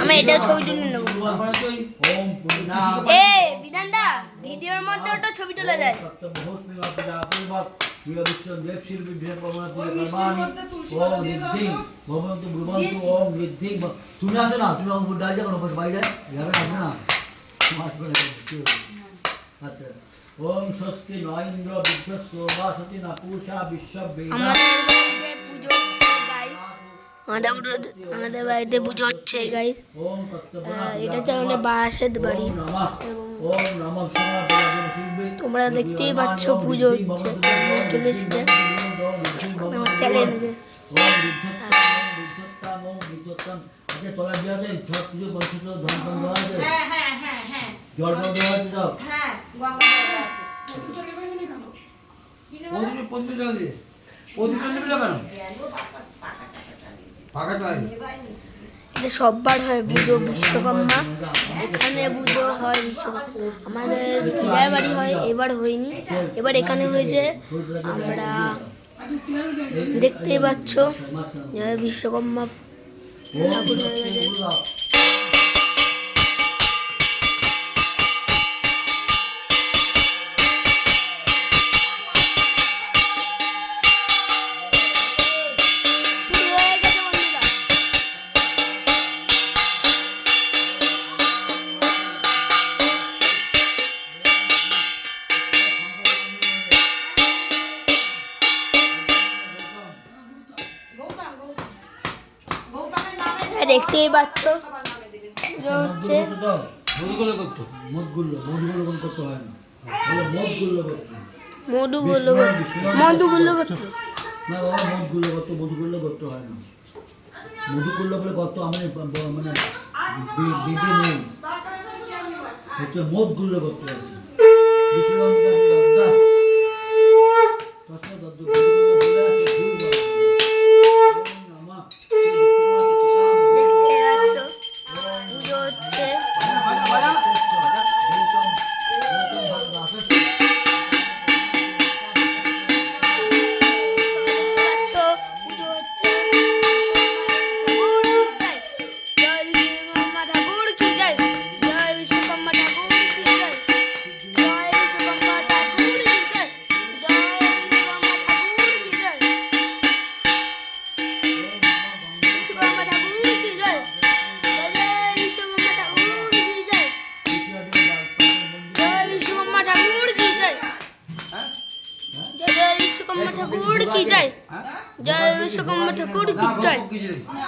আমি এটা ছবি তুলে নেব। এই বিধানটা ভিডিওর মধ্যে ওটা ছবি তোলা যায়। তুমি আসো না, তুমি ডাল যাবো না, বাইরে যাবে না, আচ্ছা। ওম স্বস্তি নরেন্দ্র বিদ্যস্য বাসতি না পুষা বিশ্ববে। আমাদের বাড়িতে পুজো হচ্ছে গাইস। এটা হচ্ছে আমাদের বারাসের বাড়ি। তোমরা দেখতেই পাচ্ছ পুজো হচ্ছে, চলে এসেছে আমার চ্যালেঞ্জে। সববার হয় পুজো বিশ্বকর্মা, এখানে পুজো হয় বিশ্বকর্মা। আমাদের পীড়ার বাড়ি হয়, এবার হয়নি, এবার এখানে হয়েছে। আমরা দেখতেই পাচ্ছ বিশ্বকর্মা ঠাকুর হয়ে গেছে। দেখতেই পাচ্ছ হচ্ছে মধুগুলো করতে হয় না, মধুগুলো করতে হয় না। মধুগুলো বলে কত আমি মানে বেঁধে নেই, হচ্ছে মধুগুলো করতে হয়।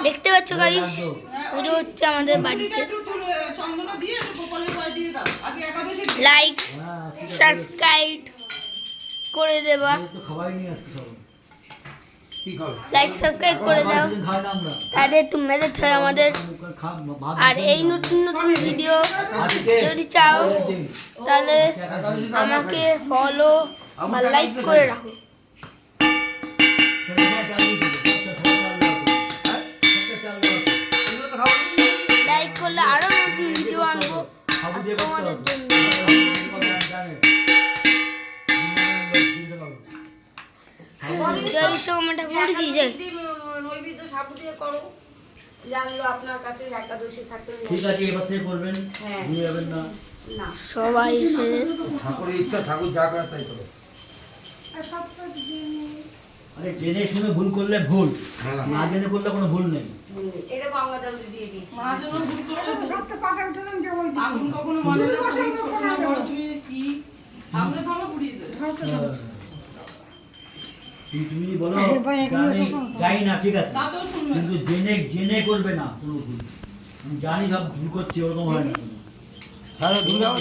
দেখতে পাচ্ছ গাইস, পুজো হচ্ছে আমাদের বাড়িতে। লাইক সাবস্ক্রাইব করে দেবা, লাইক সাবস্ক্রাইব করে দাও, তাহলে একটু মেজাজ হয় আমাদের। আর এই নতুন নতুন ভিডিও যদি চাও তাহলে আমাকে ফলো বা লাইক করে রাখো। লাইক করলে আরো নতুন ভিডিও আনবো তোমাদের জন্য। জয় বিশ্বকর্মা ঠাকুর কি জয়। ঠিক আছে, এবার থেকে করবেন, ভুলে যাবেন না সবাই। ঠাকুরের ইচ্ছা, ঠাকুর যা করে তাই করো। আরে জেনে শুনে ভুল করলে ভুল, না জেনে করলে কোনো ভুল নেই। এটা গঙ্গা জল দিয়ে দিয়েছি। মা জন্য ভুল করলে সবটা পাতা উঠালাম যে ওই আগুন কখনো মনে না করে তুমি কি আমরা ধর্ম পুড়িয়ে দেবে। তুমি বলো আমি যাই না, ঠিক আছে, কিন্তু জেনে জেনে করবে না কোনো ভুল। আমি জানি সব ভুল করছি, ওরকম হয় না। তাহলে ভুল যাও।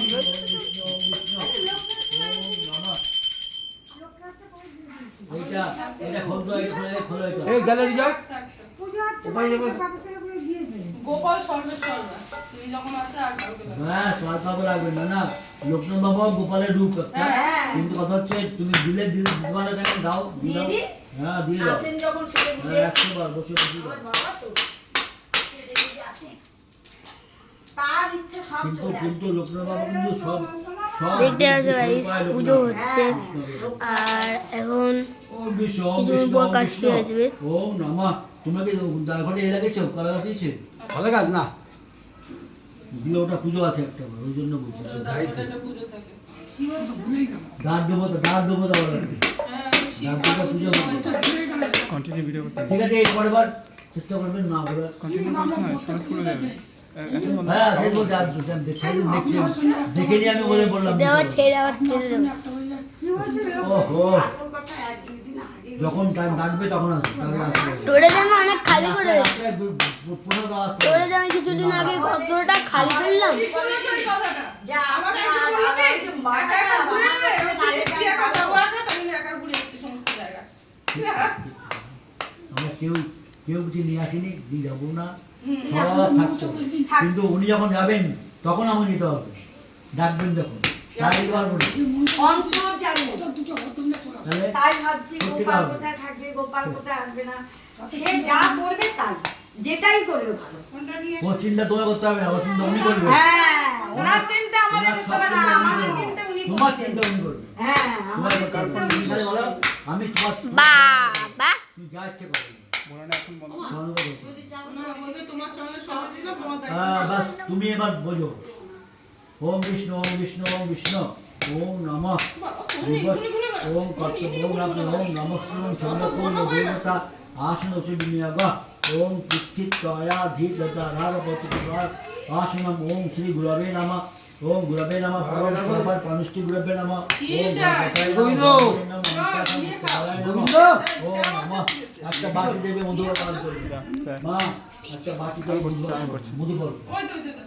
এটা এটা খোলো, এটা খোলো, এটা এই গ্যালারি যাও। গোপাল সর্বেশ্বর তুমি যখন আছে আর কাউকে হ্যাঁ, সরকারও লাগবে না। না, লোকনাথ বাবা গোপালের রূপ একটা, কিন্তু কথা হচ্ছে তুমি দিলে দিলে কেন দাও, দিয়ে দি। হ্যাঁ দিয়ে দাও। আছেন যখন শুয়ে বুঝে 100 বার বসে বসে দাও। বাবা তো তার ইচ্ছা সব কিন্তু চলে কিন্তু লোকনাথ বাবা কিন্তু সব সব দেখতে আসো গাইস, পুজো হচ্ছে। আর এখন কিছুদিন পর কাশি আসবে। ওম নমঃ। তোমরা কি দারঘটে এলাকায় চোখ কলা গাছ দিয়েছে? ভালো কাজ না। দিয়ে ওটা পুজো আছে একটা, ওই জন্য বলছি। ওটা একটা পুজো থাকে। দাঁত দেবতা বলে আর কি। হ্যাঁ, দাঁত দেবতা পুজো হবে। কন্টিনিউ ভিডিও করতে ঠিক আছে, এই পরের বার চেষ্টা করবেন না বলে। কন্টিনিউ করতে না স্টোরেজ করে যাবে এখন বন্ধ হ্যাঁ, ফেসবুক দেখে নিয়ে আমি বলে বললাম। দেওয়া ছেড়ে আবার ছেড়ে দেবো। ওহো, যখন টাইম ডাকবে তখন আসবে, তাহলে আসবে। স্টোরেজ আমি অনেক খালি করে আসবে, পুরো দাও আসবে। স্টোরেজ আমি কিছুদিন আগে কতটা খালি করলাম। এই কথাটা। আমাকে একটু বললো কি? একা একা ঘুরে এসছি, একা যাবো একা, তাই একা ঘুরে এসছি সমস্ত জায়গা। আমরা কেউ কিছু নিয়ে আসিনি, দিয়ে যাবো না, হুম। সব থাকছে। কিন্তু উনি যখন যাবেন তখন আমাকে নিতে হবে, ডাকবেন যখন, তাই পারবো না। তাহলে তাই ভাবছি করতে গোপাল হবে। কোথায় থাকবে, গোপাল কোথায় আসবে না, সে যা করবে তাই, যেটাই করবে ভালো। কোনটা নিয়ে ও চিন্তা তোমার করতে হবে না, ও চিন্তা উনি করবে। হ্যাঁ, ওনার চিন্তা আমাদের ওনার করতে হবে সব না, চিন্তা উনি আমাদের করবে। চিন্তা উনি তোমার করছেন। চিন্তা উনি করবে। হ্যাঁ, তোমার আমাদের তারপর চিন্তা তুমি উনি তাহলে বলো, করছেন। আমি তোমার বাবা তুমি যা ইচ্ছে করবে। বলাটা এখন বন্ধ স্মরণ করো। না, বলবে তোমার চ্যানেলে সবাই দিলাম, তোমার দায়িত্ব। বাস তুমি এবার বোঝো। ওম বিষ্ণু ওম বিষ্ণু ওম বিষ্ণু ওম নমঃ ওম কর্তব্য ওম রাম ওম নমঃ শিবায় চন্দ্রকুল দেবতা আসন বিনিয়োগ ওম কৃষ্টিত্বয়া ধীরতা রাগপতিত্বয়া আসনম ওম শ্রী গুরবে নমঃ ওম গুরবে নমঃ পরম পরম পরমিষ্টি গুরবে নমঃ ওম গোবিন্দ। ওম নমঃ একটা বাটি দেবে মধু পান করবে। মা একটা বাটি দেবে মধু পান করবে। ওই তো, ওই তো, ওই তো।